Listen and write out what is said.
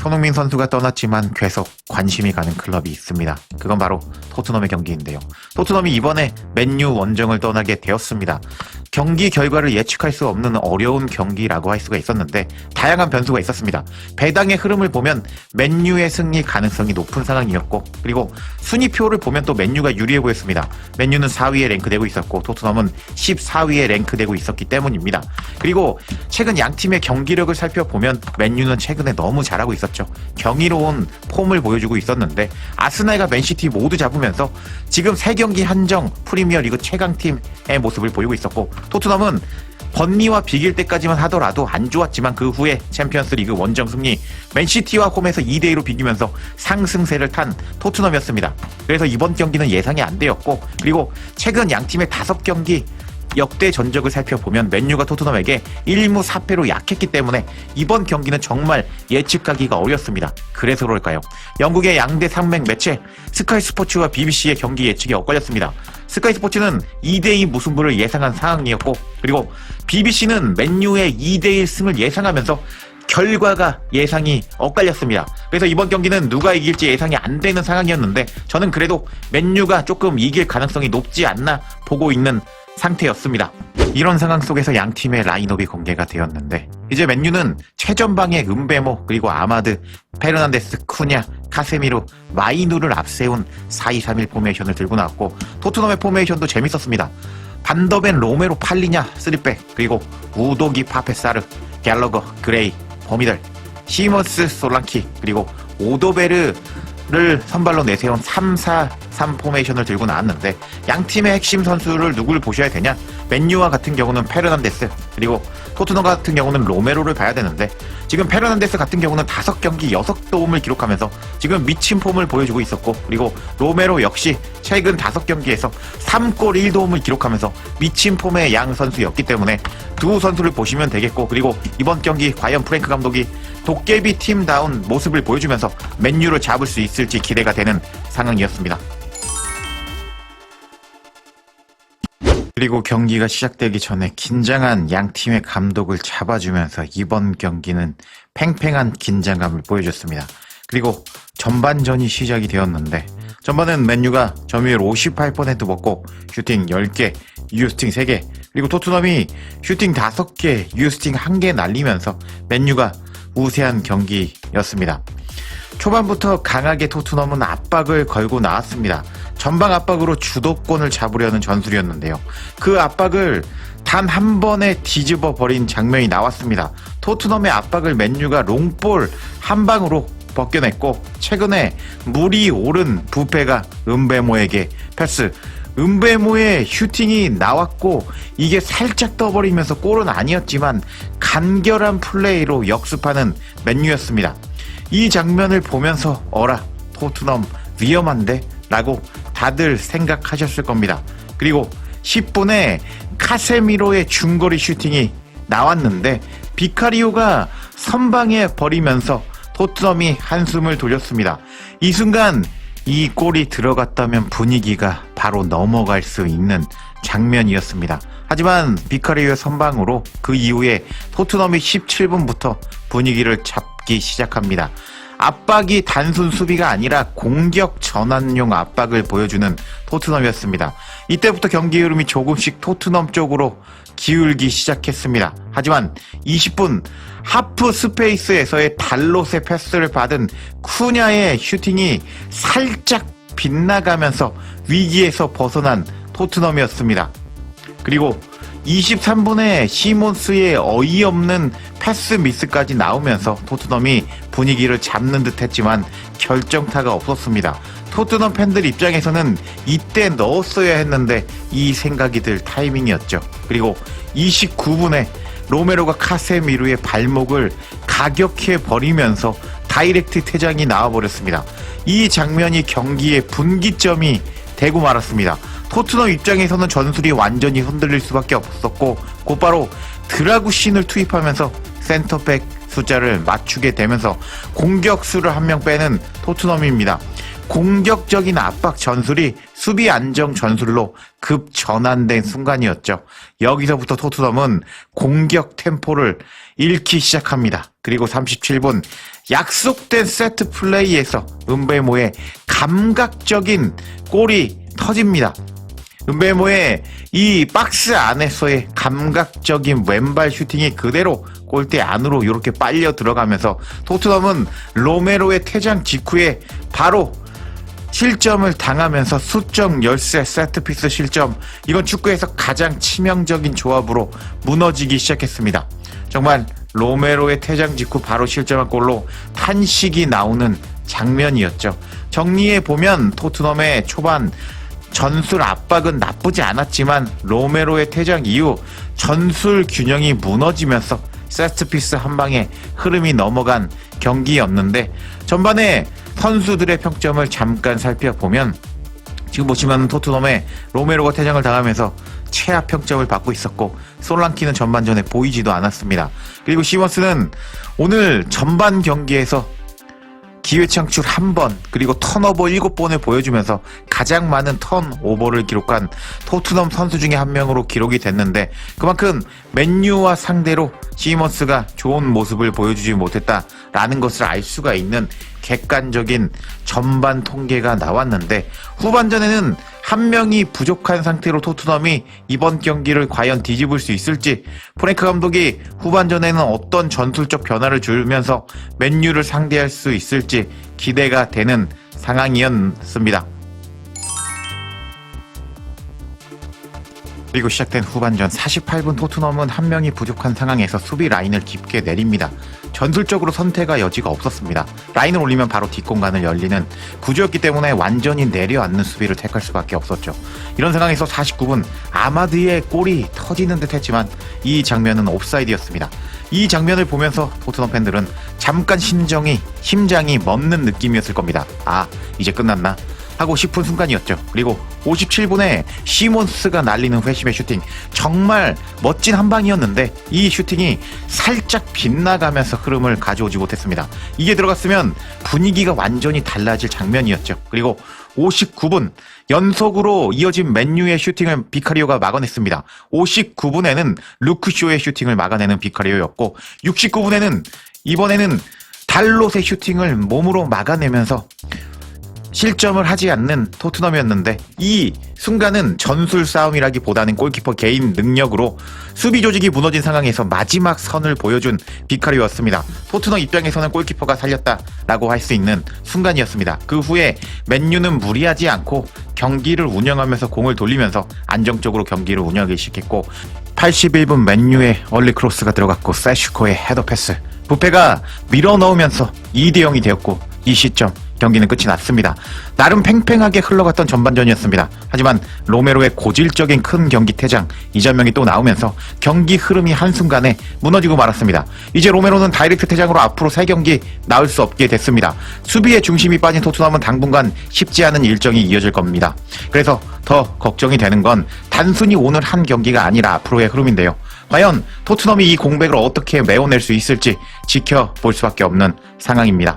손흥민 선수가 떠났지만 계속 관심이 가는 클럽이 있습니다. 그건 바로 토트넘의 경기인데요. 토트넘이 이번에 맨유 원정을 떠나게 되었습니다. 경기 결과를 예측할 수 없는 어려운 경기라고 할 수가 있었는데 다양한 변수가 있었습니다. 배당의 흐름을 보면 맨유의 승리 가능성이 높은 상황이었고, 그리고 순위표를 보면 또 맨유가 유리해 보였습니다. 맨유는 4위에 랭크되고 있었고 토트넘은 14위에 랭크되고 있었기 때문입니다. 그리고 최근 양 팀의 경기력을 살펴보면 맨유는 최근에 너무 잘하고 있었죠. 경이로운 폼을 보여주고 있었는데 아스날과 맨시티 모두 잡으면서 지금 3경기 한정 프리미어리그 최강팀의 모습을 보이고 있었고, 토트넘은 번니와 비길 때까지만 하더라도 안 좋았지만 그 후에 챔피언스리그 원정 승리, 맨시티와 홈에서 2대2로 비기면서 상승세를 탄 토트넘이었습니다. 그래서 이번 경기는 예상이 안 되었고, 그리고 최근 양팀의 5경기 역대 전적을 살펴보면 맨유가 토트넘에게 1무 4패로 약했기 때문에 이번 경기는 정말 예측하기가 어렵습니다. 그래서 그럴까요? 영국의 양대 산맥 매체 스카이 스포츠와 BBC의 경기 예측이 엇갈렸습니다. 스카이 스포츠는 2대2 무승부를 예상한 상황이었고, 그리고 BBC는 맨유의 2대1 승을 예상하면서 결과가 예상이 엇갈렸습니다. 그래서 이번 경기는 누가 이길지 예상이 안 되는 상황이었는데 저는 그래도 맨유가 조금 이길 가능성이 높지 않나 보고 있는 상태였습니다. 이런 상황 속에서 양 팀의 라인업이 공개가 되었는데 이제 맨유는 최전방의 은베모, 그리고 아마드, 페르난데스, 쿠냐, 카세미로, 마이누를 앞세운 4-2-3-1 포메이션을 들고 나왔고, 토트넘의 포메이션도 재밌었습니다. 반더벤, 로메로, 팔리냐 3백, 그리고 우도기, 파페사르, 갤러거, 그레이, 버미들, 시먼스, 솔랑키, 그리고 오도베르를 선발로 내세운 3-4-3 포메이션을 들고 나왔는데 양팀의 핵심 선수를 누굴 보셔야 되냐? 맨유와 같은 경우는 페르난데스, 그리고 토트넘 같은 경우는 로메로를 봐야 되는데 지금 페르난데스 같은 경우는 5경기 6도움을 기록하면서 지금 미친 폼을 보여주고 있었고, 그리고 로메로 역시 최근 5경기에서 3골 1도움을 기록하면서 미친 폼의 양 선수였기 때문에 두 선수를 보시면 되겠고, 그리고 이번 경기 과연 프랭크 감독이 도깨비 팀다운 모습을 보여주면서 맨유를 잡을 수 있을지 기대가 되는 상황이었습니다. 그리고 경기가 시작되기 전에 긴장한 양 팀의 감독을 잡아주면서 이번 경기는 팽팽한 긴장감을 보여줬습니다. 그리고 전반전이 시작이 되었는데 전반은 맨유가 점유율 58% 먹고 슈팅 10개, 유효슈팅 3개, 그리고 토트넘이 슈팅 5개, 유효슈팅 1개 날리면서 맨유가 우세한 경기였습니다. 초반부터 강하게 토트넘은 압박을 걸고 나왔습니다. 전방 압박으로 주도권을 잡으려는 전술이었는데요. 그 압박을 단 한 번에 뒤집어 버린 장면이 나왔습니다. 토트넘의 압박을 맨유가 롱볼 한 방으로 벗겨냈고, 최근에 물이 오른 부페가 은베모에게 패스, 은베모의 슈팅이 나왔고 이게 살짝 떠버리면서 골은 아니었지만 간결한 플레이로 역습하는 맨유였습니다. 이 장면을 보면서 어라, 토트넘 위험한데? 라고 다들 생각하셨을 겁니다. 그리고 10분에 카세미로의 중거리 슈팅이 나왔는데 비카리오가 선방에 버리면서 토트넘이 한숨을 돌렸습니다. 이 순간 이 골이 들어갔다면 분위기가 바로 넘어갈 수 있는 장면이었습니다. 하지만 비카리오의 선방으로 그 이후에 토트넘이 17분부터 분위기를 잡기 시작합니다. 압박이 단순 수비가 아니라 공격 전환용 압박을 보여주는 토트넘이었습니다. 이때부터 경기 흐름이 조금씩 토트넘 쪽으로 기울기 시작했습니다. 하지만 20분 하프 스페이스에서의 달롯의 패스를 받은 쿠냐의 슈팅이 살짝 빗나가면서 위기에서 벗어난 토트넘이었습니다. 그리고 23분에 시몬스의 어이없는 패스 미스까지 나오면서 토트넘이 분위기를 잡는 듯 했지만 결정타가 없었습니다. 토트넘 팬들 입장에서는 이때 넣었어야 했는데 이 생각이 들 타이밍이었죠. 그리고 29분에 로메로가 카세미루의 발목을 가격해 버리면서 다이렉트 퇴장이 나와버렸습니다. 이 장면이 경기의 분기점이 되고 말았습니다. 토트넘 입장에서는 전술이 완전히 흔들릴 수밖에 없었고 곧바로 드라구신을 투입하면서 센터백 숫자를 맞추게 되면서 공격수를 한 명 빼는 토트넘입니다. 공격적인 압박 전술이 수비 안정 전술로 급 전환된 순간이었죠. 여기서부터 토트넘은 공격 템포를 잃기 시작합니다. 그리고 37분 약속된 세트 플레이에서 은베모의 감각적인 골이 터집니다. 은베모의 이 박스 안에서의 감각적인 왼발 슈팅이 그대로 골대 안으로 이렇게 빨려 들어가면서 토트넘은 로메로의 퇴장 직후에 바로 실점을 당하면서 수적 열세 세트피스 실점, 이건 축구에서 가장 치명적인 조합으로 무너지기 시작했습니다. 정말 로메로의 퇴장 직후 바로 실점한 골로 탄식이 나오는 장면이었죠. 정리해보면 토트넘의 초반 전술 압박은 나쁘지 않았지만 로메로의 퇴장 이후 전술 균형이 무너지면서 세트피스 한 방에 흐름이 넘어간 경기였는데, 전반에 선수들의 평점을 잠깐 살펴보면 지금 보시면 토트넘의 로메로가 퇴장을 당하면서 최하 평점을 받고 있었고, 솔랑키는 전반전에 보이지도 않았습니다. 그리고 시먼스는 오늘 전반 경기에서 기회 창출 1번, 그리고 턴오버 7번을 보여주면서 가장 많은 턴오버를 기록한 토트넘 선수 중에 한 명으로 기록이 됐는데, 그만큼 맨유와 상대로 시먼스가 좋은 모습을 보여주지 못했다라는 것을 알 수가 있는 객관적인 전반 통계가 나왔는데, 후반전에는 한 명이 부족한 상태로 토트넘이 이번 경기를 과연 뒤집을 수 있을지, 프랭크 감독이 후반전에는 어떤 전술적 변화를 주면서 맨유를 상대할 수 있을지 기대가 되는 상황이었습니다. 그리고 시작된 후반전 48분 토트넘은 한 명이 부족한 상황에서 수비 라인을 깊게 내립니다. 전술적으로 선택의 여지가 없었습니다. 라인을 올리면 바로 뒷공간을 열리는 구조였기 때문에 완전히 내려앉는 수비를 택할 수밖에 없었죠. 이런 상황에서 49분 아마드의 골이 터지는 듯 했지만 이 장면은 옵사이드였습니다. 이 장면을 보면서 토트넘 팬들은 잠깐 심장이 멎는 느낌이었을 겁니다. 아, 이제 끝났나? 하고 싶은 순간이었죠. 그리고 57분에 시몬스가 날리는 회심의 슈팅, 정말 멋진 한 방이었는데 이 슈팅이 살짝 빗나가면서 흐름을 가져오지 못했습니다. 이게 들어갔으면 분위기가 완전히 달라질 장면이었죠. 그리고 59분 연속으로 이어진 맨유의 슈팅을 비카리오가 막아냈습니다. 59분에는 루크쇼의 슈팅을 막아내는 비카리오였고, 69분에는 이번에는 달롯의 슈팅을 몸으로 막아내면서 실점을 하지 않는 토트넘이었는데, 이 순간은 전술 싸움이라기보다는 골키퍼 개인 능력으로 수비 조직이 무너진 상황에서 마지막 선을 보여준 비카리오였습니다. 토트넘 입장에서는 골키퍼가 살렸다라고 할 수 있는 순간이었습니다. 그 후에 맨유는 무리하지 않고 경기를 운영하면서 공을 돌리면서 안정적으로 경기를 운영하기 시작했고, 81분 맨유의 얼리 크로스가 들어갔고 세슈코의 헤더 패스, 부페가 밀어넣으면서 2대0이 되었고, 이 시점 경기는 끝이 났습니다. 나름 팽팽하게 흘러갔던 전반전이었습니다. 하지만 로메로의 고질적인 큰 경기 퇴장, 이 장면이 또 나오면서 경기 흐름이 한순간에 무너지고 말았습니다. 이제 로메로는 다이렉트 퇴장으로 앞으로 3경기 나올 수 없게 됐습니다. 수비의 중심이 빠진 토트넘은 당분간 쉽지 않은 일정이 이어질 겁니다. 그래서 더 걱정이 되는 건 단순히 오늘 한 경기가 아니라 앞으로의 흐름인데요. 과연 토트넘이 이 공백을 어떻게 메워낼 수 있을지 지켜볼 수밖에 없는 상황입니다.